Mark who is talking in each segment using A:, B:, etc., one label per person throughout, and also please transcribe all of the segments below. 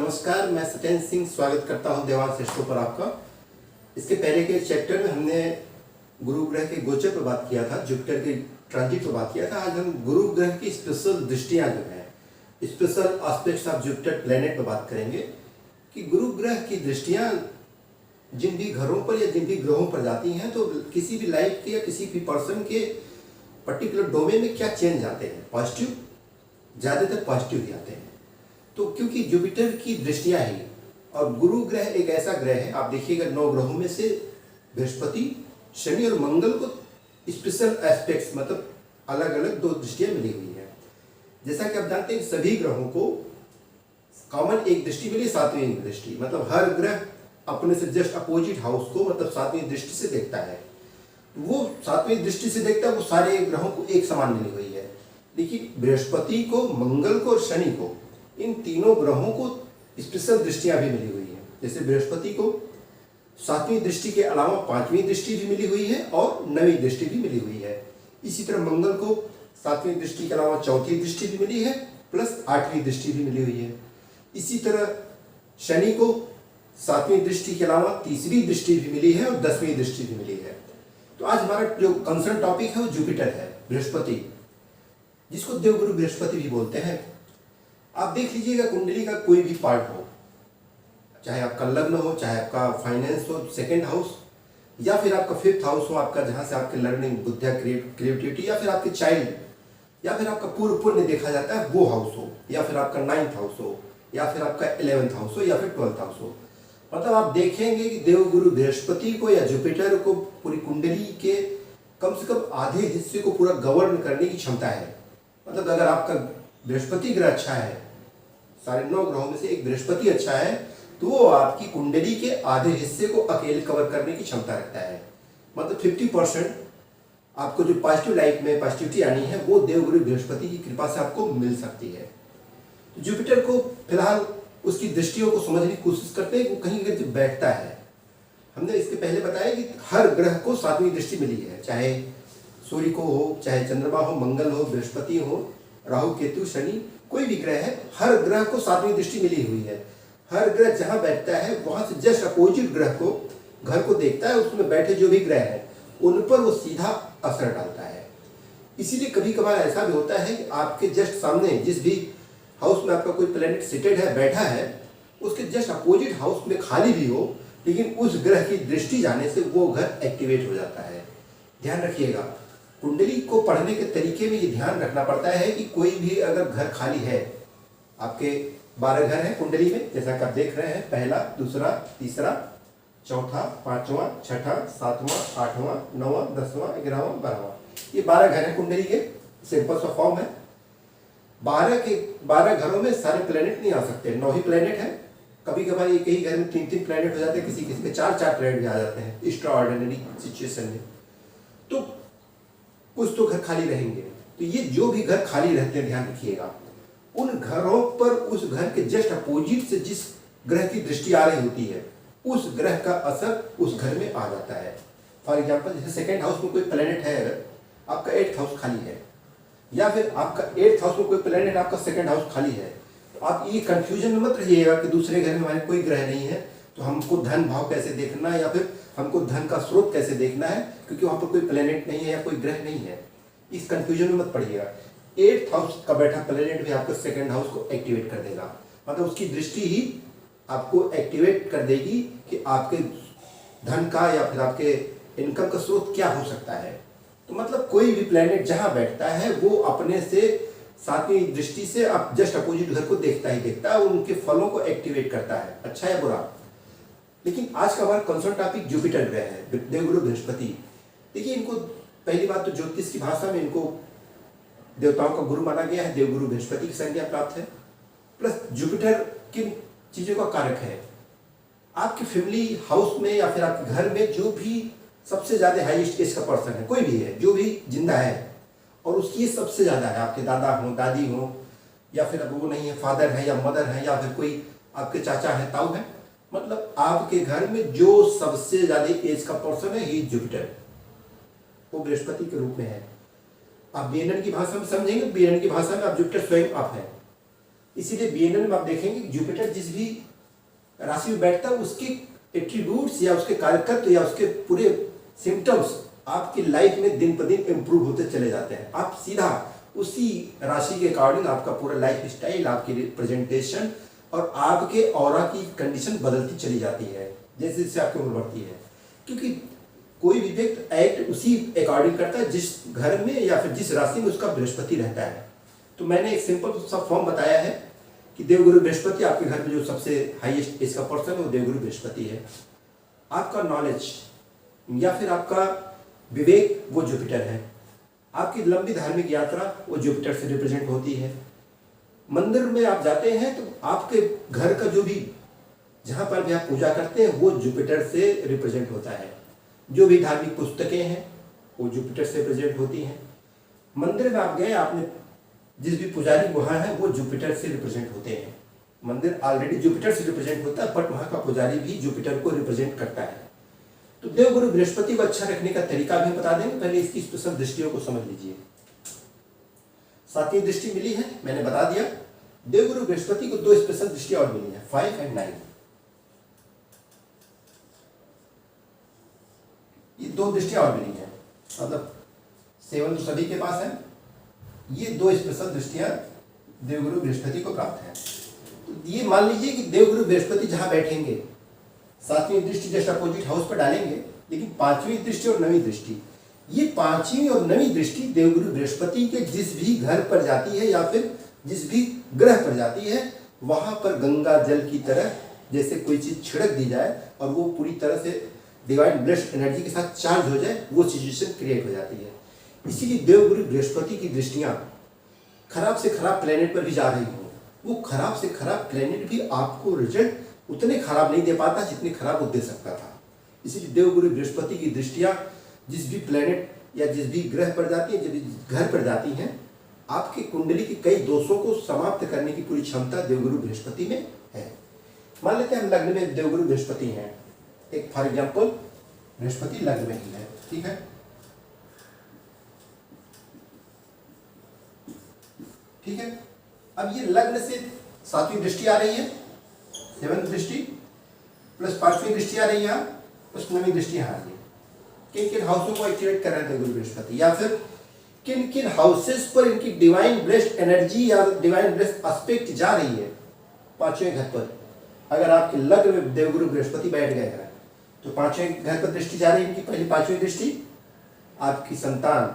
A: नमस्कार, मैं सत्येंद्र सिंह स्वागत करता हूं देवांश शो पर आपका। इसके पहले के चैप्टर में हमने गुरु ग्रह के गोचर पर बात किया था, जुपिटर के ट्रांजिट पर बात किया था। आज हम गुरु ग्रह की स्पेशल दृष्टियां जो है, special aspects of Jupiter planet पर बात करेंगे कि गुरु ग्रह की दृष्टियां जिन भी घरों पर या जिन भी ग्रहों पर जाती हैं तो किसी भी लाइफ के या किसी भी पर्सन के पर्टिकुलर डोमेन में क्या चेंज आते हैं। पॉजिटिव, ज़्यादातर पॉजिटिव ही आते हैं। तो क्योंकि जुपिटर की दृष्टियां ही, और गुरु ग्रह एक ऐसा ग्रह है, आप देखिएगा 9 ग्रहों में से बृहस्पति, शनि और मंगल को स्पेशल एस्पेक्ट्स मतलब अलग अलग 2 दृष्टियां मिली हुई है। जैसा कि आप जानते हैं सभी ग्रहों को कॉमन एक दृष्टि मिली, 7वीं दृष्टि। मतलब हर ग्रह अपने से जस्ट अपोजिट हाउस को मतलब 7वीं दृष्टि से देखता है। वो 7वीं दृष्टि से देखता है, वो सारे ग्रहों को एक समान मिली हुई है। लेकिन बृहस्पति को, मंगल को और शनि को, इन तीनों ग्रहों को स्पेशल दृष्टियां भी मिली हुई है। जैसे बृहस्पति को 7वीं दृष्टि के अलावा 5वीं दृष्टि भी मिली हुई है और 9वीं दृष्टि भी मिली हुई है। इसी तरह मंगल को 7वीं दृष्टि के अलावा 4थी दृष्टि भी मिली है प्लस 8वीं दृष्टि भी मिली हुई है। इसी तरह शनि को 7वीं दृष्टि के अलावा 3री दृष्टि भी मिली है और 10वीं दृष्टि भी मिली है। तो आज हमारा जो कंसर्न टॉपिक है वो जुपिटर है, बृहस्पति, जिसको देवगुरु बृहस्पति भी बोलते हैं। आप देख लीजिएगा कुंडली का कोई भी पार्ट हो, चाहे आपका लग्न हो, चाहे आपका फाइनेंस हो, 2nd हाउस, या फिर आपका 5th हाउस हो, आपका जहाँ से आपके लर्निंग, बुद्धिया, क्रिएटिविटी, या फिर आपके चाइल्ड, या फिर आपका पूर्व पुण्य देखा जाता है वो हाउस हो, या फिर आपका 9th हाउस हो, या फिर आपका 11th हाउस हो, या फिर 12th हाउस हो। मतलब आप देखेंगे कि देवगुरु बृहस्पति को या जुपिटर को पूरी कुंडली के कम से कम आधे हिस्से को पूरा गवर्न करने की क्षमता है। मतलब अगर आपका बृहस्पति ग्रह अच्छा है, सारे 9 ग्रहों में से एक बृहस्पति अच्छा है, तो वो आपकी कुंडली के आधे हिस्से को अकेले कवर करने की क्षमता रखता है। मतलब 50% आपको जो पॉजिटिव लाइफ में पॉजिटिविटी आनी है वो देवगुरु बृहस्पति की कृपा से आपको मिल सकती है। तो जुपिटर को फिलहाल उसकी दृष्टियों को समझने की कोशिश करते हैं, वो कहीं अगर जब बैठता है, हमने इसके पहले बताया कि हर ग्रह को 7वीं दृष्टि मिली है, चाहे सूर्य को हो, चाहे चंद्रमा हो, मंगल हो, बृहस्पति हो, राहु, केतु, शनि, कोई भी ग्रह है, हर ग्रह को 7वीं दृष्टि मिली हुई है। हर ग्रह जहां बैठता है वहां से जस्ट अपोजिट ग्रह को, घर को देखता है, उसमें बैठे जो भी ग्रह है उन पर वो सीधा असर डालता है। इसीलिए कभी कभार ऐसा भी होता है कि आपके जस्ट सामने जिस भी हाउस में आपका कोई प्लेनेट सिटेड है, बैठा है, उसके जस्ट अपोजिट हाउस में खाली भी हो, लेकिन उस ग्रह की दृष्टि जाने से वो घर एक्टिवेट हो जाता है। ध्यान रखिएगा, कुंडली को पढ़ने के तरीके में ये ध्यान रखना पड़ता है कि कोई भी अगर घर खाली है, आपके 12 घर हैं कुंडली में, जैसा कि आप देख रहे हैं, पहला, दूसरा, तीसरा, चौथा, 5वां, 6ठा, 7वां, 8वां, 9वां, 10वां, 11वां, 12वां, ये 12 घर हैं कुंडली के। सिंपल सा फॉर्म है। 12 घरों में सारे प्लेनेट नहीं आ सकते, 9 ही प्लेनेट है। कभी कभार एक ही घर में 3 प्लेनेट हो जाते हैं, किसी किसी में 4 प्लेनेट भी आ जाते हैं एक्स्ट्रा ऑर्डिनरी सिचुएशन में। तो कुछ तो घर खाली रहेंगे। तो ये जो भी घर खाली रहते हैं, ध्यान रखिएगा, उन घरों पर उस घर के जस्ट अपोजिट से जिस ग्रह की दृष्टि आ रही होती है, उस ग्रह का असर उस घर में आ जाता है। फॉर एग्जाम्पल, जैसे 2nd हाउस में कोई प्लेनेट है, अगर आपका 8th हाउस खाली है, या फिर आपका 8th हाउस में कोई प्लेनेट, आपका 2nd हाउस खाली है, तो आप ये कंफ्यूजन में मत रहिएगा कि दूसरे घर में हमारे कोई ग्रह नहीं है, तो हमको धन भाव कैसे देखना है, या फिर हमको धन का स्रोत कैसे देखना है, क्योंकि वहां पर कोई प्लेनेट नहीं है या कोई ग्रह नहीं है। इस कंफ्यूजन में मत पड़िएगा। 8th हाउस का बैठा प्लेनेट भी आपके 2nd हाउस को एक्टिवेट कर देगा। मतलब उसकी दृष्टि ही आपको एक्टिवेट कर देगी कि आपके धन का या फिर आपके इनकम का स्रोत क्या हो सकता है। तो मतलब कोई भी प्लेनेट जहां बैठता है वो अपने से 7वीं दृष्टि से आप जस्ट अपोजिट घर को देखता ही देखता है, उनके फलों को एक्टिवेट करता है, अच्छा या बुरा। लेकिन आज का हमारा कंसर्न टॉपिक जुपिटर ग्रह है, देवगुरु बृहस्पति। देखिए, इनको पहली बात तो ज्योतिष की भाषा में इनको देवताओं का गुरु माना गया है, देवगुरु बृहस्पति की संज्ञा प्राप्त है। प्लस जुपिटर किन चीजों का कारक है? आपकी फैमिली हाउस में या फिर आपके घर में जो भी सबसे ज्यादा हाईएस्ट एज का पर्सन है, कोई भी है, जो भी जिंदा है और उसकी सबसे ज्यादा है, आपके दादा हो, दादी हो, या फिर अब वो नहीं है, फादर है या मदर है, या फिर कोई आपके चाचा है, ताऊ है, मतलब आपके घर में जो सबसे ज्यादा एज का पर्सन है, ही जुपिटर, वो बृहस्पति के रूप में है। आप बीएनएन की भाषा में समझेंगे, बीएनएन की भाषा में आप जुपिटर स्वयं आप है। इसीलिए बीएनएल में आप देखेंगे कि जुपिटर जिस भी राशि में बैठता है उसके एट्रीब्यूट्स या उसके कार्यकर्ता या उसके पूरे सिम्टम्स आपकी लाइफ में दिन पर दिन इम्प्रूव होते चले जाते हैं। आप सीधा उसी राशि के अकॉर्डिंग आपका पूरा लाइफ स्टाइल, आपकी रिप्रेजेंटेशन और आपके ऑरा की कंडीशन बदलती चली जाती है जैसे जैसे आपकी उम्र बढ़ती है। क्योंकि कोई भी व्यक्ति एक्ट उसी अकॉर्डिंग करता है जिस घर में या फिर जिस राशि में उसका बृहस्पति रहता है। तो मैंने एक सिंपल सा फॉर्म बताया है कि देवगुरु बृहस्पति, आपके घर में जो सबसे हाईएस्ट इसका पर्सन है वो देवगुरु बृहस्पति है। आपका नॉलेज या फिर आपका विवेक वो जुपिटर है। आपकी लंबी धार्मिक यात्रा वो जुपिटर से रिप्रेजेंट होती है। मंदिर में आप जाते हैं तो आपके घर का जो भी जहाँ पर भी आप पूजा करते हैं वो जुपिटर से रिप्रेजेंट होता है। जो भी धार्मिक पुस्तकें हैं वो जुपिटर से रिप्रेजेंट होती हैं। मंदिर में आप गए, आपने जिस भी पुजारी वहाँ है वो जुपिटर से रिप्रेजेंट होते हैं। मंदिर ऑलरेडी जुपिटर से रिप्रेजेंट होता है बट वहाँ का पुजारी भी जुपिटर को रिप्रेजेंट करता है। तो देवगुरु बृहस्पति को अच्छा रखने का तरीका भी बता देंगे, पहले इसकी स्पेशल दृष्टियों को समझ लीजिए। 7वीं दृष्टि मिली है, मैंने बता दिया। देवगुरु बृहस्पति को 2 स्पेशल दृष्टि और मिली है, 5 और 9। ये 2 दृष्टियां और मिली हैं, मतलब 7 तो सभी के पास है। ये 2 स्पेशल दृष्टियां देवगुरु बृहस्पति को प्राप्त है। तो ये मान लीजिए कि देवगुरु बृहस्पति जहां बैठेंगे 7वीं दृष्टि जस्ट अपोजिट हाउस पर डालेंगे, लेकिन 5वीं दृष्टि और 9वीं दृष्टि, ये 5वीं और 9वीं दृष्टि देवगुरु बृहस्पति के जिस भी घर पर जाती है या फिर जिस भी ग्रह पर जाती है वहां पर गंगा जल की तरह जैसे कोई चीज छिड़क दी जाए और वो पूरी तरह से डिवाइन ब्लेस्ड एनर्जी के साथ चार्ज हो जाए, वो सिचुएशन क्रिएट हो जाती है। इसीलिए देवगुरु बृहस्पति की दृष्टियां खराब से खराब प्लेनेट पर भी जा रही हो, वो खराब से खराब प्लेनेट भी आपको रिजल्ट उतने खराब नहीं दे पाता जितने खराब वो दे सकता था। इसीलिए देवगुरु बृहस्पति की दृष्टियां जिस भी प्लेनेट या जिस भी ग्रह पर जाती है, जिस भी घर पर जाती हैं, आपकी कुंडली के कई दोषों को समाप्त करने की पूरी क्षमता देवगुरु बृहस्पति में है। मान लेते हैं हम लग्न में देवगुरु बृहस्पति हैं, एक फॉर एग्जाम्पल बृहस्पति लग्न में ही है, ठीक है। ठीक है, अब ये लग्न से 7वीं दृष्टि आ रही है, 7th दृष्टि प्लस 5वीं दृष्टि आ रही है, प्लस 9वीं दृष्टि आ रही है। किन किन हाउसों को एक्टिवेट कर रहे हैं देवगुरु बृहस्पति, या फिर किन किन हाउसेस पर इनकी डिवाइन ब्लेस्ड एनर्जी या डिवाइन ब्लेस्ड एस्पेक्ट जा रही है। 5वें घर पर अगर आपके लग्न में देवगुरु बृहस्पति बैठ गए हैं तो 5वें घर पर दृष्टि जा रही है इनकी। पहली 5वीं दृष्टि, आपकी संतान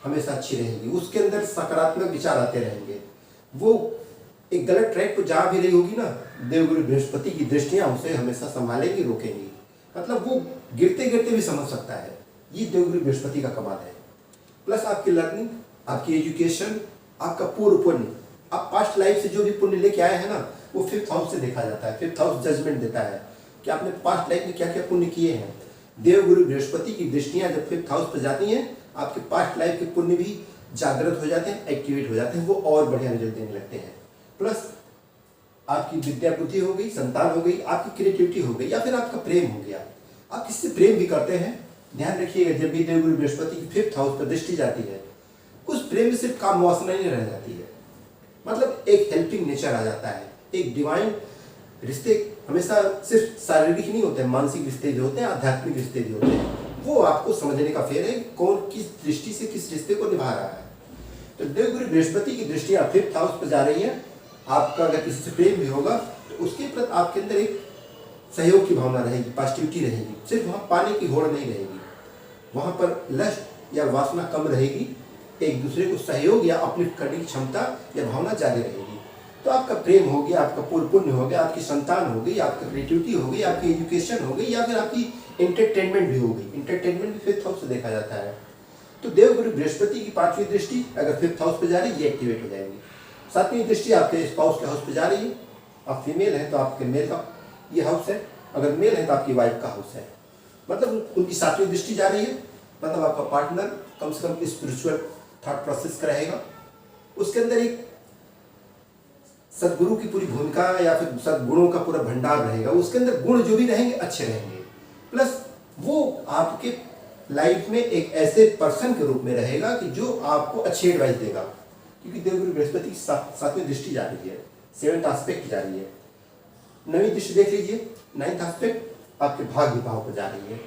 A: हमेशा अच्छी रहेगी, उसके अंदर सकारात्मक विचार आते रहेंगे, वो एक गलत ट्रैक पर जा भी रही होगी ना, देवगुरु बृहस्पति की दृष्टियां उसे हमेशा संभालेंगी, रोकेंगी, मतलब वो गिरते गिरते भी समझ सकता है। ये देवगुरु बृहस्पति का कमाल है। प्लस आपकी लर्निंग, आपकी एजुकेशन, आपका पूर्व पुण्य, आप पास्ट लाइफ से जो भी पुण्य लेके आए हैं ना, वो 5th हाउस से देखा जाता है। 5th हाउस जजमेंट देता है कि आपने पास्ट लाइफ में क्या क्या पुण्य किए हैं। देवगुरु बृहस्पति की दृष्टियां जब 5th हाउस पर जाती हैं, आपके पास्ट लाइफ के पुण्य भी जागृत हो जाते हैं, एक्टिवेट हो जाते हैं, वो और बढ़िया रिजल्ट देने लगते हैं। प्लस आपकी विद्या बुद्धि हो गई, संतान हो गई, आपकी क्रिएटिविटी हो गई, या फिर आपका प्रेम हो गया, आप किससे प्रेम भी करते हैं। ध्यान रखिएगा, जब भी देवगुरु बृहस्पति की 5th हाउस पर दृष्टि जाती है, उस प्रेम में सिर्फ काम वासना नहीं रह जाती है, मतलब एक हेल्पिंग नेचर आ जाता है। एक डिवाइन रिश्ते हमेशा सिर्फ शारीरिक ही नहीं होते हैं, मानसिक रिश्ते भी होते हैं, आध्यात्मिक रिश्ते भी होते हैं। वो आपको समझने का फेर है कौन किस दृष्टि से किस रिश्ते को निभा रहा है। तो देवगुरु बृहस्पति की दृष्टियां 5th हाउस पर जा रही है। आपका अगर किसी से प्रेम भी होगा तो उसके प्रति आपके अंदर एक सहयोग की भावना रहेगी, पॉजिटिविटी रहेगी, सिर्फ वहाँ पाने की होड़ नहीं रहेगी, वहाँ पर लस्ट या वासना कम रहेगी, एक दूसरे को सहयोग या अपलिफ्ट करने की क्षमता या भावना ज़्यादा रहेगी। तो आपका प्रेम हो गया, आपका पूर्ण पुण्य हो गया, आपकी संतान हो गई, आपकी क्रिएटिविटी हो गई, आपकी एजुकेशन हो गई, या फिर आपकी एंटरटेनमेंट भी हो गई। एंटरटेनमेंट भी 5th हाउस से देखा जाता है। तो देवगुरु बृहस्पति की 5वीं दृष्टि अगर 5th हाउस पर जा रही है, ये एक्टिवेट हो जाएंगी। 7वीं दृष्टि आपके स्पाउस के हाउस पर जा रही है, आप फीमेल हैं तो आपके मेल का ये हाउस है, अगर मेल है तो आपकी वाइफ का हाउस है, मतलब उनकी 7वीं दृष्टि जा रही है, मतलब आपका पार्टनर कम से कम स्पिरिचुअल थॉट प्रोसेस का रहेगा, उसके अंदर एक सदगुरु की पूरी भूमिका या फिर सदगुणों का पूरा भंडार रहेगा, उसके अंदर गुण जो भी रहेंगे अच्छे रहेंगे। प्लस वो आपके लाइफ में एक ऐसे पर्सन के रूप में रहेगा कि जो आपको अच्छी एडवाइस देगा, क्योंकि देवगुरु बृहस्पति की सातवीं दृष्टि जा रही है, 7th एस्पेक्ट जा रही है। नवीं दृष्टि देख लीजिए, 9th एस्पेक्ट आपके भाग्य भाव पर जा रही है।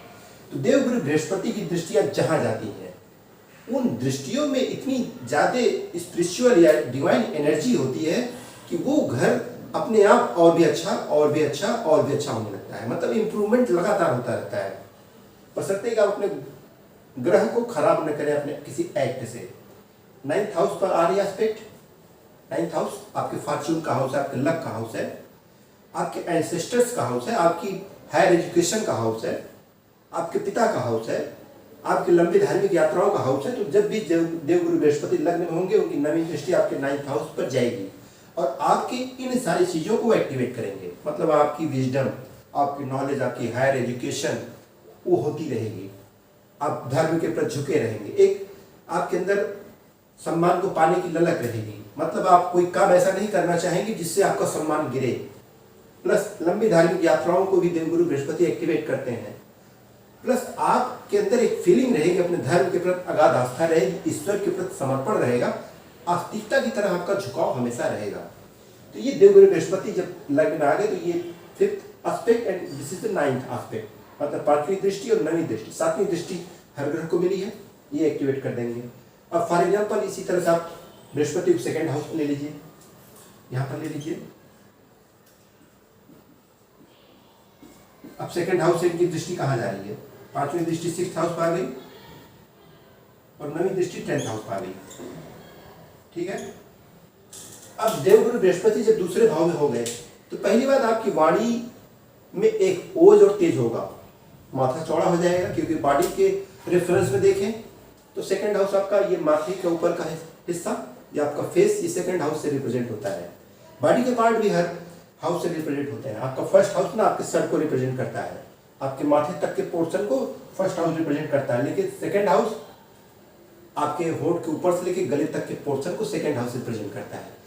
A: तो देवगुरु बृहस्पति की दृष्टियां जहां जाती हैं उन दृष्टियों में इतनी ज्यादा स्पिरिचुअल या डिवाइन एनर्जी होती है कि वो घर अपने आप और भी अच्छा और भी अच्छा और भी अच्छा होने लगता है। मतलब इंप्रूवमेंट लगातार होता रहता है। बशर्ते कि आप अपने ग्रह को खराब न करें अपने किसी एक्ट से। 9th हाउस पर आ रही एस्पेक्ट। 9th हाउस आपके फॉर्च्यून का हाउस है, आपके लक का हाउस है, आपके एंसेस्टर्स का हाउस है, आपकी हायर एजुकेशन का हाउस है, आपके पिता का हाउस है, आपकी लंबी धार्मिक यात्राओं का हाउस है। तो जब भी देवगुरु बृहस्पति लग्न में होंगे उनकी नवीं दृष्टि आपके 9th हाउस पर जाएगी और आपकी इन सारी चीजों को एक्टिवेट करेंगे। मतलब आपकी विजडम, आपकी नॉलेज, आपकी हायर एजुकेशन वो होती रहेगी। आप धर्म के प्रति झुके रहेंगे। एक आपके अंदर सम्मान को पाने की ललक रहेगी। मतलब आप कोई काम ऐसा नहीं करना चाहेंगे जिससे आपका सम्मान गिरे। प्लस लंबी धार्मिक यात्राओं को भी देवगुरु बृहस्पति एक्टिवेट करते हैं। प्लस आपके अंदर एक फीलिंग रहेगी, अपने धर्म के प्रति अगाध आस्था रहेगी, ईश्वर के प्रति समर्पण रहेगा, आस्तिकता की तरह आपका झुकाव हमेशा रहेगा। तो ये देवगुरु बृहस्पति जब लग्न में आ गए तो ये 5th aspect and this is the 9th aspect. मतलब 5वीं दृष्टि और 9वीं दृष्टि, 7वीं दृष्टि हर ग्रह को मिली है, ये एक्टिवेट कर देंगे। अब फॉर एग्जाम्पल इसी तरह से आप बृहस्पति को 2nd हाउस में ले लीजिए, यहाँ पर ले लीजिए। अब 2nd हाउस से इनकी दृष्टि कहाँ जा रही है? 5वीं दृष्टि 6th हाउस पर आ गई और 9वीं दृष्टि 10th हाउस पर आ गई। ठीक है। अब देवगुरु बृहस्पति जब दूसरे भाव में हो गए तो पहली बात आपकी वाणी में एक ओज और तेज होगा, माथा चौड़ा हो जाएगा। क्योंकि बॉडी के रेफरेंस में देखें तो 2nd हाउस आपका ये माथे के ऊपर का हिस्सा, ये आपका फेस, ये 2nd हाउस से रिप्रेजेंट होता है। बॉडी के पार्ट भी हर हाउस से रिप्रेजेंट होते हैं। आपका 1st हाउस ना आपके सर को रिप्रेजेंट करता है, आपके माथे तक के पोर्शन को 1st हाउस रिप्रेजेंट करता है। लेकिन 2nd हाउस आपके होंठ के ऊपर से लेके गले तक के पोर्शन को 2nd हाउस रिप्रेजेंट करता है।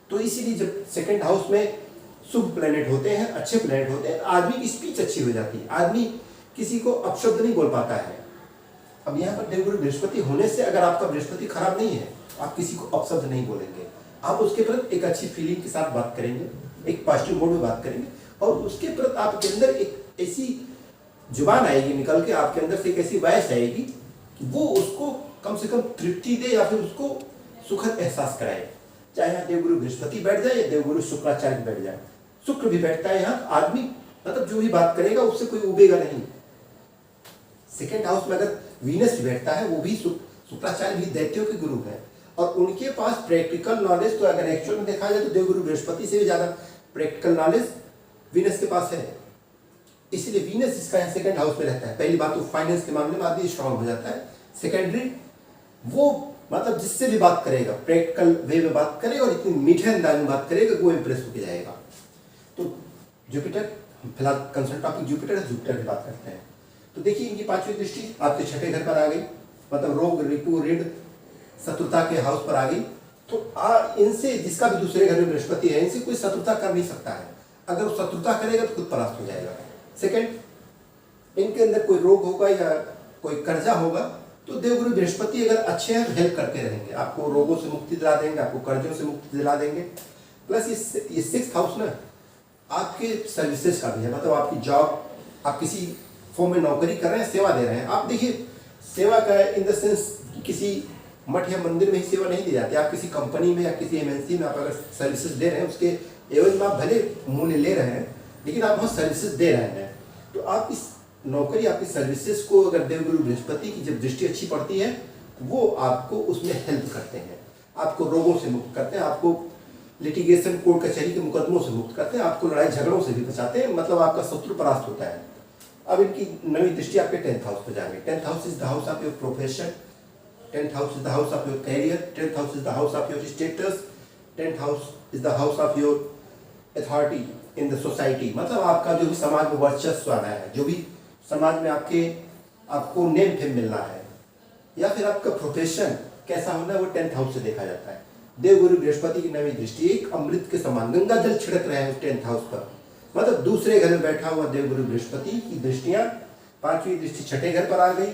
A: तो इसीलिए जब 2nd हाउस में शुभ प्लेनेट होते हैं, अच्छे प्लेनेट होते हैं, आदमी की स्पीच अच्छी हो जाती है, आदमी किसी को अपशब्द नहीं बोल पाता है। अब यहाँ पर देवगुरु बृहस्पति होने से अगर आपका बृहस्पति खराब नहीं है, आप किसी को अपशब्द नहीं बोलेंगे, आप उसके प्रति एक अच्छी फीलिंग के साथ बात करेंगे, एक पॉजिटिव मोड में बात करेंगे और उसके प्रति आपके अंदर एक ऐसी जुबान आएगी निकल के, आपके अंदर से एक ऐसी वॉइस आएगी कि वो उसको कम से कम तृप्ति दे या फिर उसको सुखद एहसास कराए। चाहे यहाँ देवगुरु बृहस्पति बैठ जाए या देवगुरु शुक्राचार्य बैठ जाए, शुक्र भी बैठता है यहाँ, आदमी मतलब जो भी बात करेगा उससे कोई उबेगा नहीं। 2nd हाउस में अगर वीनस भी बैठता है, वो भी शुक्राचार्य भी दैत्यों के गुरु है और उनके पास प्रैक्टिकल नॉलेज, तो अगर एक्चुअल में देखा जाए तो देवगुरु बृहस्पति से भी ज्यादा प्रैक्टिकल नॉलेज वीनस के पास है। इसलिए वीनस जिसका 2nd हाउस में रहता है, पहली बात तो फाइनेंस के मामले में आदमी स्ट्रांग हो जाता है। सेकेंडरी वो मतलब जिससे भी बात करेगा प्रैक्टिकल वे में बात करेगा और इतनी मीठे अंदाज में बात करेगा वो इंप्रेस होकर जाएगा। तो जुपिटर, फिलहाल कंसर्न टॉपिक जुपिटर है, जुपिटर की बात करते हैं। तो देखिए इनकी 5वीं दृष्टि आपके 6ठे घर पर आ गई, मतलब रोग, रिपु, ऋण, शत्रुता के हाउस पर आ गई। तो इनसे जिसका भी दूसरे घर में बृहस्पति है, इनसे कोई शत्रुता कर नहीं सकता है। अगर वो शत्रुता करेगा तो खुद परास्त हो जाएगा। सेकंड, इनके अंदर कोई रोग होगा या कोई कर्जा होगा तो देवगुरु बृहस्पति अगर अच्छे हैं तो हेल्प करते रहेंगे, आपको रोगों से मुक्ति दिला देंगे, आपको कर्जों से मुक्ति दिला देंगे। प्लस ये 6th हाउस ना आपके सर्विसेज का भी है, मतलब आपकी जॉब, आप किसी फॉर्म में नौकरी कर रहे हैं, सेवा दे रहे हैं। आप देखिए सेवा का इन द सेंस किसी मठ या मंदिर में ही सेवा नहीं दी जाती, आप किसी कंपनी में या किसी एमएनसी में आप अगर सर्विसेज दे रहे हैं, उसके एवज में आप भले मूल्य ले रहे हैं लेकिन आप वहाँ सर्विसेज दे रहे हैं। तो आप इस नौकरी, आपकी सर्विसेज को अगर देवगुरु बृहस्पति की जब दृष्टि अच्छी पड़ती है वो आपको उसमें हेल्प करते हैं, आपको रोगों से मुक्त करते हैं, आपको लिटिगेशन कोर्ट कचहरी के मुकदमों से मुक्त करते हैं, आपको लड़ाई झगड़ों से भी बचाते हैं, मतलब आपका शत्रु परास्त होता है। अब इनकी नवी दृष्टि आपके 10th हाउस पर जाएंगे। 10th house is the house of your profession, 10th house is the house of your career, 10th house is the house of your status, 10th house is the house of your authority in the society, मतलब आपका जो भी समाज में वर्चस्व आना है, जो भी समाज में आपको नेम फेम मिलना है या फिर आपका प्रोफेशन कैसा होना है, वो 10th हाउस से देखा जाता है। देवगुरु बृहस्पति की नवी दृष्टि एक अमृत के समान गंगा जल छिड़क रहे हैं 10th हाउस पर, मतलब दूसरे घर में बैठा हुआ देवगुरु बृहस्पति की दृष्टियां, 5वीं दृष्टि 6ठे घर पर आ गई,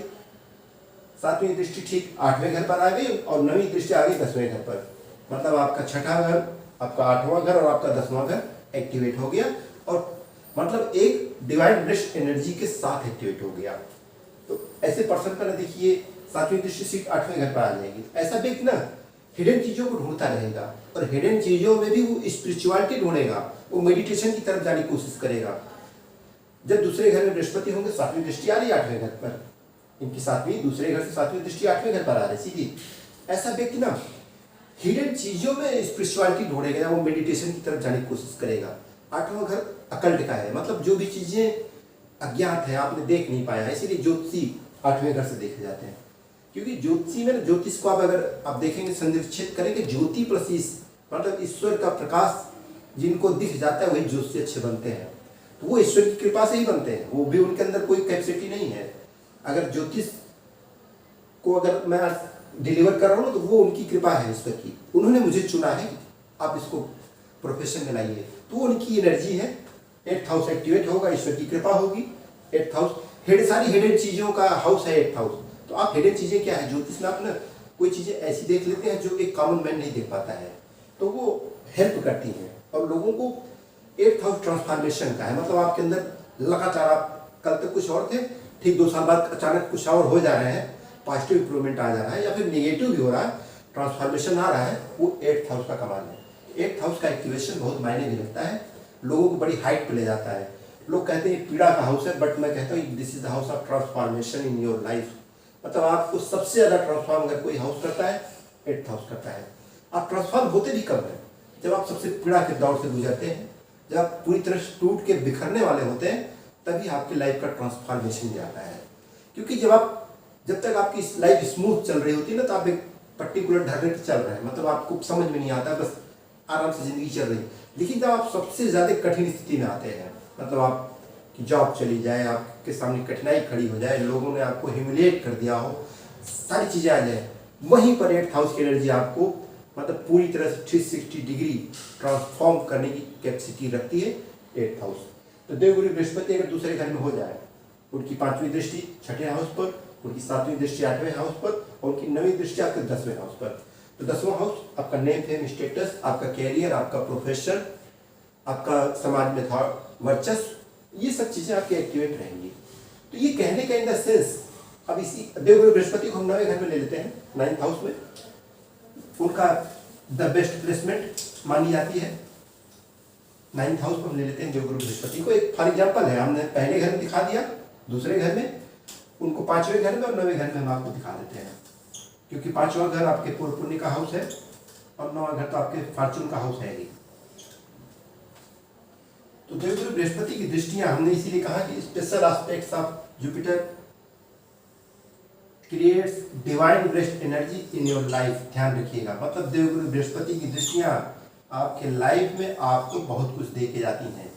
A: 7वीं दृष्टि ठीक 8वें घर पर आ गई और 9वीं दृष्टि आ गई 10वें घर पर। मतलब आपका छठा घर, आपका आठवां घर और आपका 10वां घर एक्टिवेट हो गया, और मतलब एक डिवाइन ब्लेस्ड एनर्जी के साथ एक्टिवेट हो गया। तो ऐसे पर्सन पर देखिए 7वीं दृष्टि सीट 8वें घर पर आ जाएगी। तो ऐसा व्यक्ति ना हिडन चीजों को ढूंढता रहेगा, और हिडन चीजों में भी वो स्पिरिचुअलिटी ढूंढेगा, वो मेडिटेशन की तरफ जाने की कोशिश करेगा। जब दूसरे घर में बृहस्पति होंगे, 7वीं दृष्टि आ रही है 8वें घर पर, इनकी 7वीं, दूसरे घर से 7वीं दृष्टि 8वें घर पर आ रही है सीधी। ऐसा व्यक्ति ना हिडन चीजों में स्पिरिचुअलिटी ढूंढेगा, वो मेडिटेशन की तरफ जाने की कोशिश करेगा। 8वां घर अकल्ट का है, मतलब जो भी चीजें अज्ञात है, आपने देख नहीं पाया है, इसीलिए ज्योतिषी 8वें घर से देखे जाते हैं। क्योंकि ज्योतिषी में ना, ज्योतिष को आप अगर आप देखेंगे, संरक्षित करेंगे, ज्योति प्लस मतलब ईश्वर का प्रकाश जिनको दिख जाता है वही ज्योतिषी अच्छे बनते हैं। तो वो ईश्वर की कृपा से ही बनते हैं, वो भी उनके अंदर कोई कैपेसिटी नहीं है। अगर ज्योतिष को अगर मैं डिलीवर कर रहा हूँ तो वो उनकी कृपा है ईश्वर की, उन्होंने मुझे चुना है, आप इसको प्रोफेशन में लाइए, तो उनकी एनर्जी है। 8th हाउस एक्टिवेट होगा, ईश्वर की कृपा होगी। 8th हाउस सारी हिडन चीजों का हाउस है 8th हाउस। तो आप हिडन चीजें क्या है, ज्योतिष में आप ना कोई चीजें ऐसी देख लेते हैं जो एक कॉमन मैन नहीं देख पाता है, तो वो हेल्प करती हैं। और लोगों को 8th हाउस ट्रांसफॉर्मेशन का है, मतलब आपके अंदर लगातार, आप कल तक कुछ और थे, ठीक 2 साल बाद अचानक कुछ और हो जा रहे हैं, पॉजिटिव इंप्रूवमेंट आ जा रहा है, या फिर नेगेटिव भी हो रहा है, ट्रांसफॉर्मेशन आ रहा है, वो 8th हाउस का कमाल है। 8th हाउस का एक्टिवेशन बहुत मायने भी रखता है, लोगों को बड़ी हाइट पे ले जाता है। लोग कहते हैं पीड़ा का हाउस है, बट मैं कहता हूँ this is the house of transformation in your life. मतलब आपको सबसे ज्यादा ट्रांसफॉर्म अगर कोई हाउस करता है, 8th हाउस करता है। आप ट्रांसफॉर्म होते भी कब हैं, जब आप सबसे पीड़ा के दौर से गुजरते हैं, जब आप पूरी तरह से टूट के बिखरने वाले होते हैं, तभी आपकी लाइफ का ट्रांसफॉर्मेशन भी आता है। क्योंकि जब तक आपकी लाइफ स्मूथ चल रही होती है ना, तो आप एक पर्टिकुलर ढर्रे पे चल रहे हैं, मतलब आपको समझ में नहीं आता, बस आराम से जिंदगी चल रही है। लेकिन जब आप सबसे ज़्यादा कठिन स्थिति में आते हैं, मतलब आपकी जॉब चली जाए, आपके सामने कठिनाई खड़ी हो जाए, लोगों ने आपको ह्यूमिलिएट कर दिया हो, सारी चीज़ें आ जाए, वहीं पर 8th हाउस की एनर्जी आपको मतलब पूरी तरह से 360 डिग्री ट्रांसफॉर्म करने की कैपेसिटी रखती है 8th हाउस। तो देवगुरु बृहस्पति अगर दूसरे घर में हो जाए, उनकी 5वीं दृष्टि 6ठे हाउस पर, उनकी 7वीं दृष्टि 8वें हाउस पर, और उनकी 9वीं दृष्टि आपके 10वें हाउस पर। तो 10वां हाउस आपका नेम फेम स्टेटस, आपका कैरियर, आपका प्रोफेशन, आपका समाज में था वर्चस्व, ये सब चीजें आपके एक्टिवेट रहेंगी। तो ये कहने का इन द सेंस, अब इसी देवगुरु बृहस्पति को हम 9वें घर में ले लेते हैं, 9th हाउस में, उनका द बेस्ट प्लेसमेंट मानी जाती है। 9th हाउस पर हम ले लेते हैं देवगुरु बृहस्पति को। एक फॉर एग्जाम्पल है, हमने पहले घर में दिखा दिया, दूसरे घर में, उनको 5वें घर में और 9वें घर में हम आपको दिखा देते हैं, क्योंकि 5वां घर आपके पूर्व पुण्य का हाउस है और 9वां घर तो आपके फॉर्चून का हाउस है ही। तो देवगुरु बृहस्पति की दृष्टियां हमने इसीलिए कहा कि special aspects of Jupiter creates divine blessed energy in your life. ध्यान रखिएगा, मतलब देवगुरु बृहस्पति की दृष्टियां आपके लाइफ में आपको बहुत कुछ दे के जाती हैं।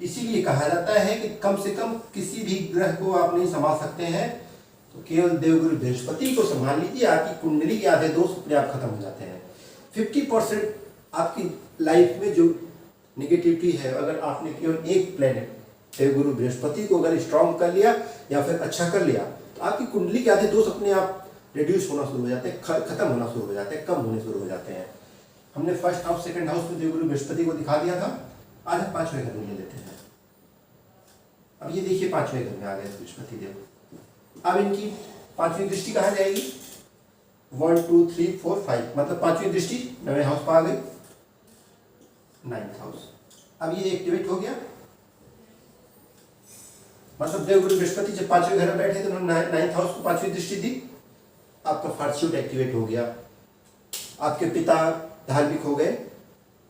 A: इसीलिए कहा जाता है कि कम से कम किसी भी ग्रह को आप नहीं संभाल सकते हैं, तो केवल देवगुरु बृहस्पति को संभाल लीजिए, आपकी कुंडली के आधे दोष अपने आप खत्म हो जाते हैं। 50% आपकी लाइफ में जो निगेटिविटी है, अगर आपने केवल एक प्लेनेट देवगुरु बृहस्पति को अगर स्ट्रॉन्ग कर लिया या फिर अच्छा कर लिया, तो आपकी कुंडली के आधे दोष अपने आप रिड्यूस होना शुरू हो जाते हैं, खत्म होना शुरू हो जाते हैं, कम होने शुरू हो जाते हैं। हमने फर्स्ट हाउस सेकंड हाउस में देवगुरु बृहस्पति को दिखा दिया था, आज हम 5वें घर में ले लेते हैं। अब ये देखिए 5वें घर में आ गए बृहस्पति देव। अब इनकी 5वीं दृष्टि कहाँ जाएगी, 1 2 3 4 5, मतलब 5वीं दृष्टि 9वें हाउस पर आ गई, 9th हाउस। अब ये एक्टिवेट हो गया, मतलब देवगुरु बृहस्पति जब 5वें घर में बैठे तो उन्होंने 9th हाउस को 5वीं दृष्टि दी, आपका फॉर्च्यून एक्टिवेट हो गया, आपके पिता धार्मिक हो गए,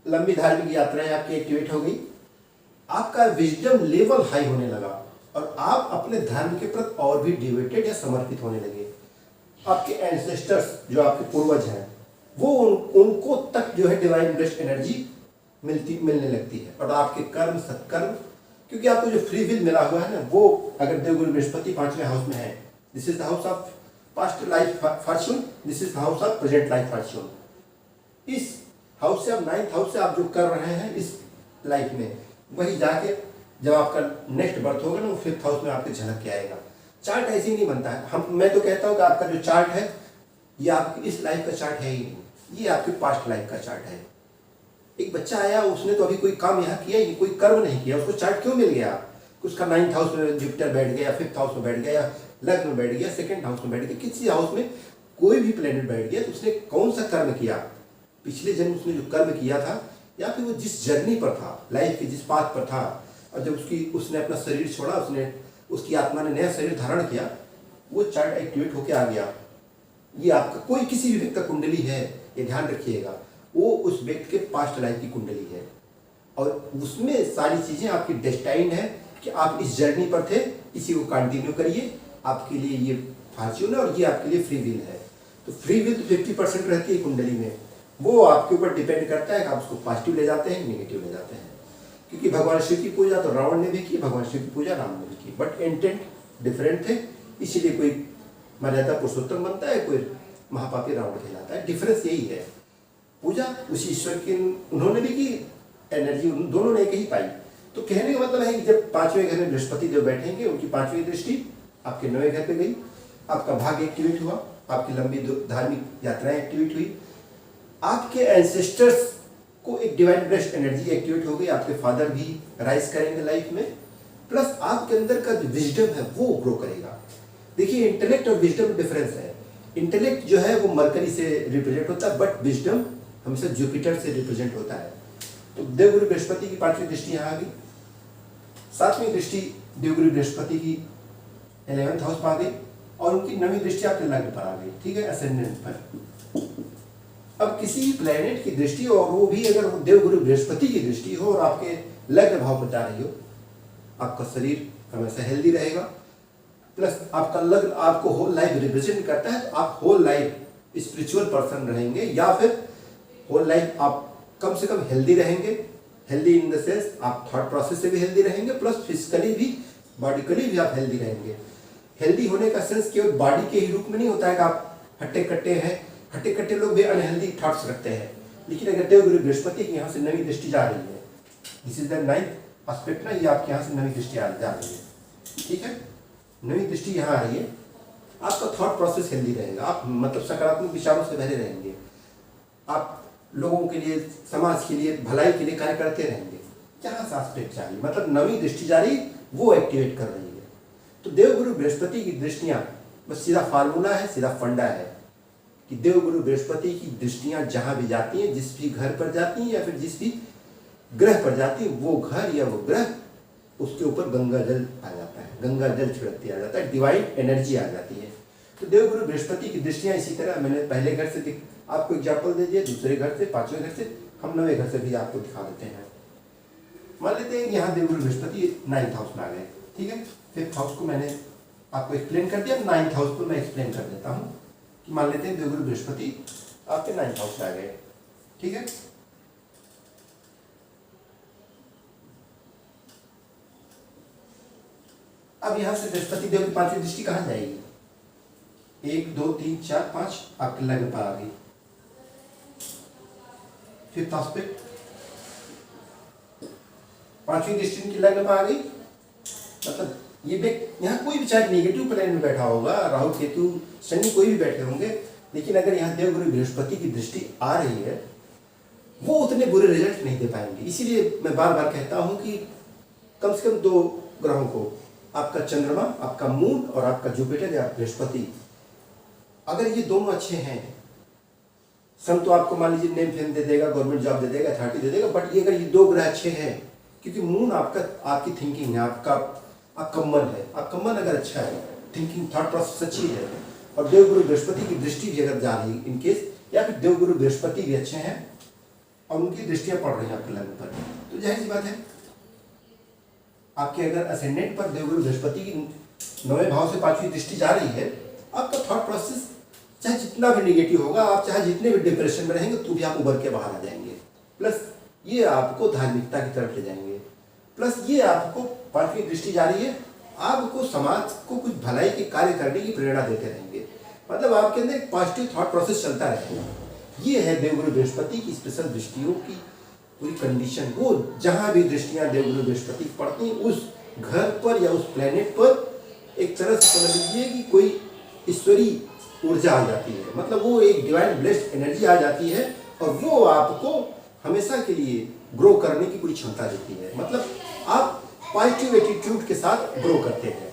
A: लंबी धार्मिक यात्राएं आपकी एक्टिवेट हो गई, आपका विजडम लेवल हाई होने लगा और आप अपने धर्म के प्रति और भी डिवोटेड या समर्पित होने लगे। आपके एंसेस्टर्स जो आपके पूर्वज हैं, वो उनको तक जो है डिवाइन ब्लेस्ड एनर्जी मिलने लगती है। और आपके कर्म सत्कर्म, क्योंकि आपको जो फ्री विल मिला हुआ है ना, वो अगर देवगुरु बृहस्पति 5वें हाउस में है, this is the house of past life Fortune, this is the house of present life Fortune. इस हाउस से आप 9th हाउस से आप जो कर रहे हैं इस लाइफ में, वही जाके जब आपका नेक्स्ट बर्थ होगा ना, वो 5th हाउस में आपके झलक के आएगा। चार्ट ऐसे ही नहीं बनता है। मैं तो कहता हूँ कि आपका जो चार्ट है, ये आपकी इस लाइफ का चार्ट है ही नहीं। ये आपके पास्ट लाइफ का चार्ट है। एक बच्चा आया, उसने तो अभी कोई काम यहाँ किया ही नहीं, कोई कर्म नहीं किया, उसको चार्ट क्यों मिल गया? उसका 9th हाउस में जुपिटर बैठ गया, 5th हाउस में बैठ गया, लग्न में बैठ गया, 2nd हाउस में बैठ गया, किसी हाउस में कोई भी प्लेनेट बैठ गया, तो उसने कौन सा कर्म किया? पिछले जन्म उसने जो कर्म किया था, या फिर वो जिस जर्नी पर था, लाइफ के जिस पाथ पर था, और जब उसने अपना शरीर छोड़ा, उसकी आत्मा ने नया शरीर धारण किया, वो चार्ट एक्टिवेट होके आ गया। ये आपका कोई किसी भी व्यक्ति का कुंडली है, ये ध्यान रखिएगा, वो उस व्यक्ति के पास्ट लाइफ की कुंडली है, और उसमें सारी चीजें आपकी डेस्टाइन है कि आप इस जर्नी पर थे, इसी को कंटिन्यू करिए। आपके लिए ये फॉर्च्यून है और ये आपके लिए फ्री विल है। तो फ्री विल तो 50% रहती है कुंडली में, वो आपके ऊपर डिपेंड करता है कि आप उसको पॉजिटिव ले जाते हैं, नेगेटिव ले जाते हैं। क्योंकि भगवान शिव की पूजा तो रावण ने भी की, भगवान शिव की पूजा राम ने भी की, बट इंटेंट डिफरेंट थे, इसीलिए कोई मर्यादा पुरुषोत्तम बनता है, कोई महापापी रावण कहलाता है। डिफरेंस यही है। पूजा उसी ईश्वर की उन्होंने भी की, एनर्जी उन दोनों ने एक ही पाई। तो कहने का मतलब है कि जब 5वें घर में बृहस्पति देव बैठेंगे, उनकी 5वीं दृष्टि आपके 9वें घर पे गई, आपका भाग्य एक्टिवेट हुआ, आपकी लंबी धार्मिक यात्राएं एक्टिवेट हुई, आपके एंसेस्टर्स को एक डिवाइन ब्लेस्ड एनर्जी एक्टिवेट हो गई, आपके फादर भी राइज करेंगे लाइफ में, प्लस आपके अंदर का जो विजडम है वो ग्रो करेगा। देखिए, इंटेलेक्ट और विजडम में डिफरेंस है। इंटेलेक्ट जो है वो मरकरी से रिप्रेजेंट होता है, बट विजडम हमेशा जुपिटर से रिप्रेजेंट होता है। तो देवगुरु बृहस्पति की 5वीं दृष्टि यहाँ आ गई, 7वीं दृष्टि देवगुरु बृहस्पति की 11th हाउस पर आ गई, और उनकी 9वीं दृष्टि आपके लग्न पर आ गई, ठीक है, असेंडेंट पर। अब किसी भी प्लेनेट की दृष्टि, और वो भी अगर देवगुरु बृहस्पति की दृष्टि हो और आपके लग्न भाव पर जा रही हो, आपका शरीर हमेशा हेल्दी रहेगा, प्लस आपका लग्न आपको होल लाइफ रिप्रेजेंट करता है, तो आप होल लाइफ स्पिरिचुअल पर्सन रहेंगे, या फिर होल लाइफ आप कम से कम हेल्दी रहेंगे। हेल्दी इन द सेंस आप थॉट प्रोसेस से भी हेल्दी रहेंगे, प्लस फिजिकली भी, बॉडिकली भी आप हेल्दी रहेंगे। हेल्दी होने का सेंस केवल बॉडी के ही रूप में नहीं होता है कि आप हट्टे कट्टे हैं। हट्टे कट्टे लोग भी अनहेल्दी थॉट्स रखते हैं, लेकिन अगर देवगुरु बृहस्पति की यहाँ से 9वीं दृष्टि जा रही है, this is the 9th aspect ना, ये आपके यहाँ से 9वीं दृष्टि जा रही है, ठीक है, 9वीं दृष्टि यहाँ आ रही है, आपका थॉट प्रोसेस हेल्दी रहेगा, आप मतलब सकारात्मक विचारों से भरे रहेंगे, आप लोगों के लिए, समाज के लिए, भलाई के लिए कार्य करते रहेंगे। जहाँ से एस्पेक्ट जा रही, मतलब 9वीं दृष्टि जा रही, वो एक्टिवेट कर रही है। तो देवगुरु बृहस्पति की दृष्टियां बस सीधा फार्मूला है, सीधा फंडा है कि देवगुरु बृहस्पति की दृष्टियां जहां भी जाती हैं, जिस भी घर पर जाती हैं या फिर जिस भी ग्रह पर जाती है, वो घर या वो ग्रह, उसके ऊपर गंगा जल आ जाता है, गंगा जल छिड़क दिया जाता है, डिवाइन एनर्जी आ जाती है। तो देवगुरु बृहस्पति की दृष्टियां इसी तरह, मैंने पहले घर से आपको एग्जाम्पल दे दिया, दूसरे घर से, 5वें घर से, हम 9वें घर से भी आपको दिखा देते हैं। मान लेते हैं यहाँ देवगुरु बृहस्पति 9th हाउस में आ गए, ठीक है, 5th हाउस को मैंने आपको एक्सप्लेन कर दिया, 9th हाउस को मैं एक्सप्लेन कर देता हूँ कि मान लेते हैं देवगुरु बृहस्पति आपके 9th हाउस में आ गए, ठीक है। अब यहाँ से बृहस्पति देव की 5वीं दृष्टि कहाँ जाएगी? 1 2 3 4 5 आपके लग्न पर आ गई, 5th एस्पेक्ट, 5वीं दृष्टि की लग्न पर आ गई। मतलब ये व्यक्ति यहाँ कोई भी चाहे नेगेटिव प्लेन में बैठा होगा, राहु केतु शनि कोई भी बैठे होंगे, लेकिन अगर यहाँ देवगुरु बृहस्पति की दृष्टि आ रही है, वो उतने बुरे रिजल्ट नहीं दे पाएंगे। इसीलिए मैं बार बार कहता हूँ कि कम से कम 2 ग्रहों को, आपका चंद्रमा, आपका मून और आपका जुपिटर या बृहस्पति, अगर ये दोनों अच्छे हैं, सन तो आपको मान लीजिए नेम फेम दे देगा, गवर्नमेंट जॉब दे देगा, अथॉरिटी दे देगा, बट ये अगर ये 2 ग्रह अच्छे हैं, क्योंकि मून आपकी थिंकिंग है, आपका मन है, आपका मन अगर अच्छा है, थिंकिंग थॉट प्रोसेस अच्छी है, और देवगुरु बृहस्पति की दृष्टि भी अगर जा रही है इन केस, या फिर देवगुरु बृहस्पति भी अच्छे हैं और उनकी दृष्टियां पड़ रही हैं आपके लग्न पर, तो जाहिर सी बात है आपके अगर असेंडेंट पर देवगुरु बृहस्पति की 9वें भाव से 5वीं दृष्टि जा रही है, आपका थॉट प्रोसेस चाहे जितना भी निगेटिव होगा, आप चाहे जितने भी डिप्रेशन में रहेंगे, तो भी आप उभर के बाहर आ जाएंगे। प्लस ये आपको धार्मिकता की तरफ ले जाएंगे, प्लस ये आपको 5वीं दृष्टि जा रही है, आपको समाज को कुछ भलाई के कार्य करने की प्रेरणा देते रहेंगे, मतलब आपके अंदर एक पॉजिटिव थॉट प्रोसेस चलता रहेगा। ये है देवगुरु बृहस्पति की स्पेशल दृष्टियों की पूरी कंडीशन। वो जहाँ भी दृष्टियाँ देवगुरु बृहस्पति की पड़ती हैं, उस घर पर या उस प्लेनेट पर एक तरह से समझ लीजिए कि कोई ईश्वरी ऊर्जा आ जाती है, मतलब वो एक डिवाइन ब्लेस्ड एनर्जी आ जाती है और वो आपको हमेशा के लिए ग्रो करने की पूरी क्षमता देती है। मतलब आप पॉजिटिव एटीट्यूड के साथ ग्रो करते हैं।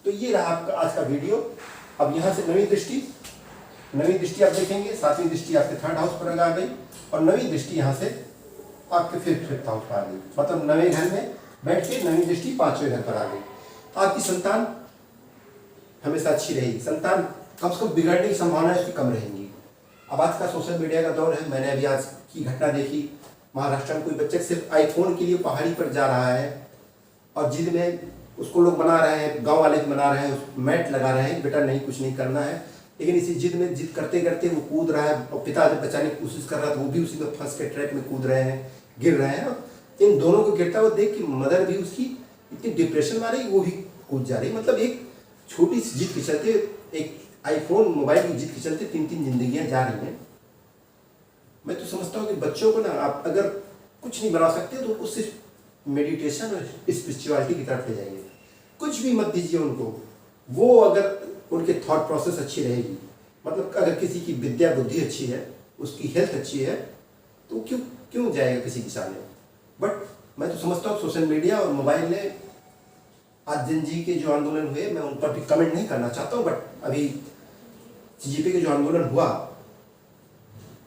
A: तो ये रहा आपका आज का वीडियो। अब यहाँ से नवी दृष्टि आप देखेंगे, 7वीं दृष्टि आपके 3rd हाउस पर आ गई और नवी दृष्टि यहाँ से आपके 5th हाउस पर आ गई, मतलब नवे घर में बैठ के नवी दृष्टि 5वें घर पर आ गई। आपकी संतान हमेशा अच्छी रहेगी, संतान कम से कम बिगड़ने की संभावना इसकी कम रहेंगी। अब आज का सोशल मीडिया का दौर है। मैंने अभी आज की घटना देखी, महाराष्ट्र में कोई बच्चा सिर्फ आईफोन के लिए पहाड़ी पर जा रहा है और जिद में उसको लोग बना रहे हैं, गांव वाले बना रहे हैं, मैट लगा रहे हैं, बेटा नहीं कुछ नहीं करना है, लेकिन इसी जिद करते करते वो कूद रहा है और पिता जब बचाने की कोशिश कर रहा था वो भी उसी में फंस के ट्रैप में कूद रहे हैं, गिर रहे हैं। और इन दोनों को गिरता हुआ देख के मदर भी उसकी इतनी डिप्रेशन में आ रही, वो भी कूद जा रही। मतलब एक छोटी सी जिद के चलते, एक आईफोन मोबाइल की जिद के चलते 3 जिंदगियां जा रही हैं। मैं तो समझता हूँ कि बच्चों को ना आप अगर कुछ नहीं बना सकते तो उनको सिर्फ मेडिटेशन और स्पिरिचुअलिटी की तरफ ले जाइए, कुछ भी मत दीजिए उनको। वो अगर उनके थॉट प्रोसेस अच्छी रहेगी, मतलब अगर किसी की विद्या बुद्धि अच्छी है, उसकी हेल्थ अच्छी है, तो क्यों जाएगा किसी दिशा में। बट मैं तो समझता हूँ सोशल मीडिया और मोबाइल ने आज जिन जी के जो आंदोलन हुए, मैं उन पर भी कमेंट नहीं करना चाहता हूँ, बट अभी सीजेपी के जो आंदोलन हुआ,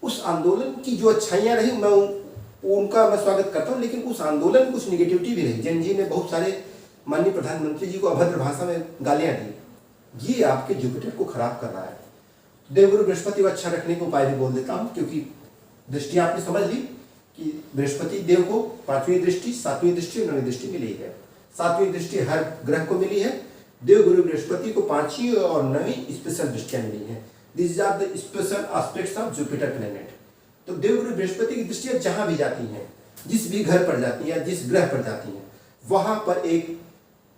A: उस आंदोलन की जो अच्छाइयाँ रही मैं उनका मैं स्वागत करता हूँ, लेकिन उस आंदोलन में कुछ निगेटिविटी भी रही। जैन जी ने बहुत सारे माननीय प्रधानमंत्री जी को अभद्र भाषा में गालियाँ दी। ये आपके जुपिटर को खराब कर रहा है। देवगुरु बृहस्पति को अच्छा रखने के उपाय भी बोल देता हूँ, क्योंकि दृष्टि आपने समझ ली कि बृहस्पति देव को 5वीं दृष्टि, 7वीं दृष्टि और 9वीं दृष्टि मिली है। 7वीं दृष्टि हर ग्रह को मिली है, देवगुरु बृहस्पति को 5वीं और 9वीं स्पेशल दृष्टियां मिली हैं। This are the special aspects of Jupiter planet. तो देवगुरु बृहस्पति की दृष्टियां जहां भी जाती हैं, जिस भी घर पर जाती हैं, जिस ग्रह पर जाती हैं, वहां पर एक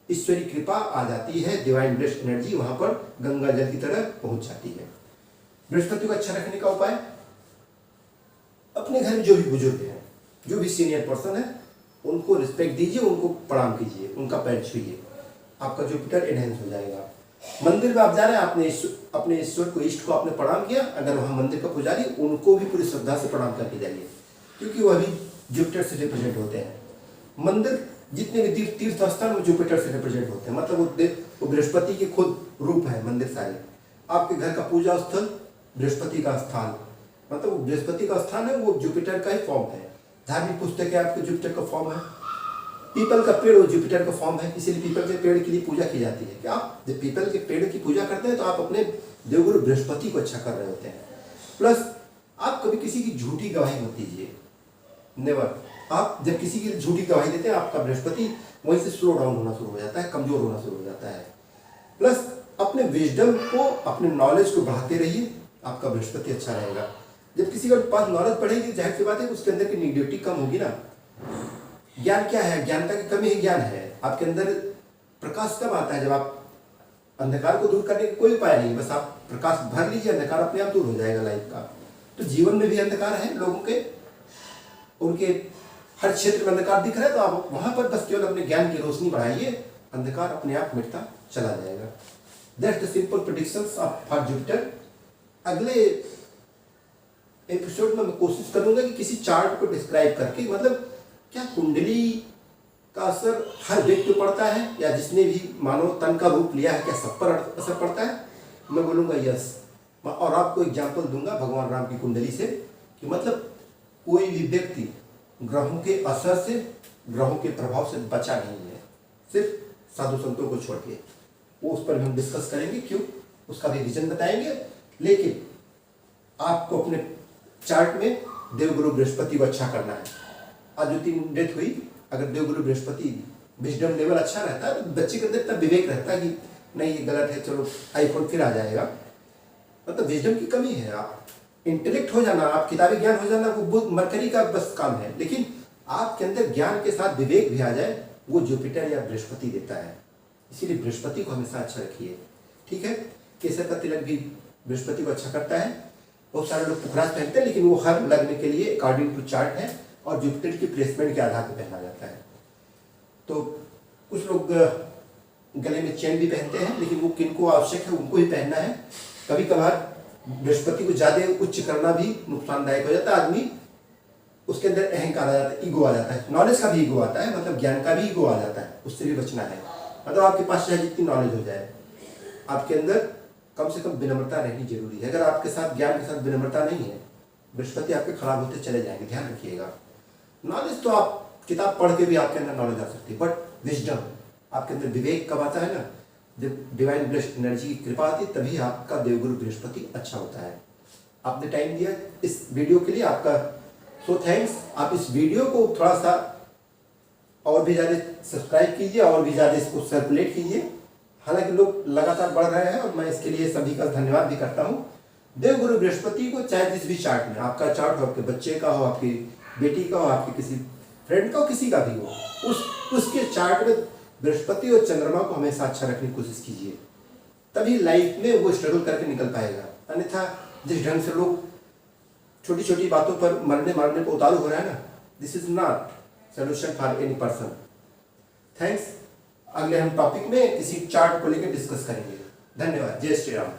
A: ईश्वरी कृपा आ जाती है, डिवाइन ब्लेस्ड एनर्जी वहां पर गंगा जल की तरह पहुंच जाती है। बृहस्पति को अच्छा रखने का उपाय, अपने घर में जो भी बुजुर्ग हैं, जो भी सीनियर पर्सन है, उनको रिस्पेक्ट दीजिए, उनको प्रणाम कीजिए, उनका पैर छूइए, आपका जुपिटर एनहेंस हो जाएगा। मंदिर में आप जा रहे हैं, आपने अपने ईश्वर को, इष्ट को आपने प्रणाम किया, अगर वहाँ मंदिर का पुजारी, उनको भी पूरी श्रद्धा से प्रणाम करके जाइए, क्योंकि वह भी जुपिटर से रिप्रेजेंट होते हैं। मंदिर जितने भी तीर्थ स्थान वो जुपिटर से रिप्रेजेंट होते हैं, मतलब वो बृहस्पति के खुद रूप है मंदिर सारे। आपके घर का पूजा स्थल बृहस्पति का स्थान, मतलब वो बृहस्पति का स्थान है, वो जुपिटर का ही फॉर्म है। धार्मिक पुस्तकें आपके जुपिटर का फॉर्म है। पीपल का पेड़ वो जुपिटर का फॉर्म है, इसीलिए पीपल के पेड़ के लिए पूजा की जाती है कि आप जब पीपल के पेड़ की पूजा करते हैं तो आप अपने देवगुरु बृहस्पति को अच्छा कर रहे होते हैं। प्लस आप कभी किसी की झूठी गवाही मत दीजिए, नेवर। आप जब किसी की झूठी गवाही देते हैं, आपका बृहस्पति वहीं से स्लो डाउन होना शुरू हो जाता है, कमजोर होना शुरू हो जाता है। प्लस अपने विजडम को, अपने नॉलेज को बढ़ाते रहिए, आपका बृहस्पति अच्छा रहेगा। जब किसी के पास नॉलेज बढ़ेगी, जाहिर सी बात है उसके अंदर की निगेटिविटी कम होगी ना। ज्ञान क्या है? ज्ञानता की कमी है, ज्ञान है। आपके अंदर प्रकाश कब आता है? जब आप, अंधकार को दूर करने का कोई उपाय नहीं, बस आप प्रकाश भर लीजिए, अंधकार अपने आप दूर हो जाएगा लाइफ का। तो जीवन में भी अंधकार है लोगों के, उनके हर क्षेत्र में अंधकार दिख रहा है, तो आप वहां पर बस केवल अपने ज्ञान की रोशनी बढ़ाइए, अंधकार अपने आप मिटता चला जाएगा। That's the simple predictions of for Jupiter. अगले एपिसोड में मैं कोशिश करूंगा कि किसी चार्ट को डिस्क्राइब करके, मतलब क्या कुंडली का असर हर व्यक्ति पर पड़ता है, या जिसने भी मानव तन का रूप लिया है, क्या सब पर असर पड़ता है? मैं बोलूँगा यस। और आपको एग्जाम्पल दूंगा भगवान राम की कुंडली से, कि मतलब कोई भी व्यक्ति ग्रहों के असर से, ग्रहों के प्रभाव से बचा नहीं है, सिर्फ साधु संतों को छोड़ के। वो उस पर भी हम डिस्कस करेंगे, क्यों, उसका भी रीजन बताएंगे। लेकिन आपको अपने चार्ट में देवगुरु बृहस्पति को अच्छा करना है। आज जो 3 डेथ हुई, अगर देवगुरु बृहस्पति विजडम लेवल अच्छा रहता है, तो बच्चे के अंदर इतना विवेक रहता है कि नहीं ये गलत है, चलो आईफोन फिर आ जाएगा। मतलब विजडम की कमी है। आप इंटेलेक्ट हो जाना, आप किताबी ज्ञान हो जाना, वो बुध मरकरी का बस काम है, लेकिन आपके अंदर ज्ञान के साथ विवेक भी आ जाए, वो जुपिटर या बृहस्पति देता है। इसीलिए बृहस्पति को हमेशा अच्छा रखिए, ठीक है। केसर का तिलक भी बृहस्पति को अच्छा करता है। बहुत सारे लोग पुखराज पहनते हैं, लेकिन वो हर लग्न के लिए अकॉर्डिंग टू चार्ट है और जुपिटर की प्लेसमेंट के आधार पर पहना जाता है। तो कुछ लोग गले में चेन भी पहनते हैं, लेकिन वो किनको आवश्यक है उनको ही पहनना है। कभी कभार बृहस्पति को ज़्यादा उच्च करना भी नुकसानदायक हो जाता है। आदमी उसके अंदर अहंकार आ जाता है, ईगो आ जाता है। नॉलेज का भी ईगो आता है, मतलब ज्ञान का भी ईगो आ जाता है, उससे भी बचना है। मतलब आपके पास चाहे जितनी नॉलेज हो जाए, आपके अंदर कम से कम विनम्रता रहनी जरूरी है। अगर आपके साथ ज्ञान के साथ विनम्रता नहीं है, बृहस्पति आपके खराब होते चले जाएंगे, ध्यान रखिएगा। नॉलेज तो आप किताब पढ़ के भी आपके अंदर नॉलेज आ सकती है, बट विजडम, आपके अंदर विवेक कब आता है ना, जब डिवाइन ब्लेस्ड एनर्जी की कृपा आती है, तभी आपका देवगुरु बृहस्पति अच्छा होता है। आपने टाइम दिया इस वीडियो के लिए, आपका सो थैंक्स। आप इस वीडियो को थोड़ा सा और भी ज़्यादा सब्सक्राइब कीजिए और भी ज़्यादा इसको सर्कुलेट कीजिए। हालांकि लोग लगातार बढ़ रहे हैं और मैं इसके लिए सभी का धन्यवाद भी करता हूँ। देवगुरु बृहस्पति को चाहे जिस भी चार्ट में, आपका चार्ट हो, आपके बच्चे का हो, आपकी बेटी का हो, आपके किसी फ्रेंड का हो, किसी का भी हो, उसके चार्ट में बृहस्पति और चंद्रमा को हमेशा अच्छा रखने की कोशिश कीजिए, तभी लाइफ में वो स्ट्रगल करके निकल पाएगा। अन्यथा जिस ढंग से लोग छोटी छोटी बातों पर मरने मारने पर उतारू हो रहा है ना, this is not solution for any person. Thanks. अगले हम टॉपिक में किसी चार्ट को लेकर डिस्कस करेंगे। धन्यवाद। जय श्री राम।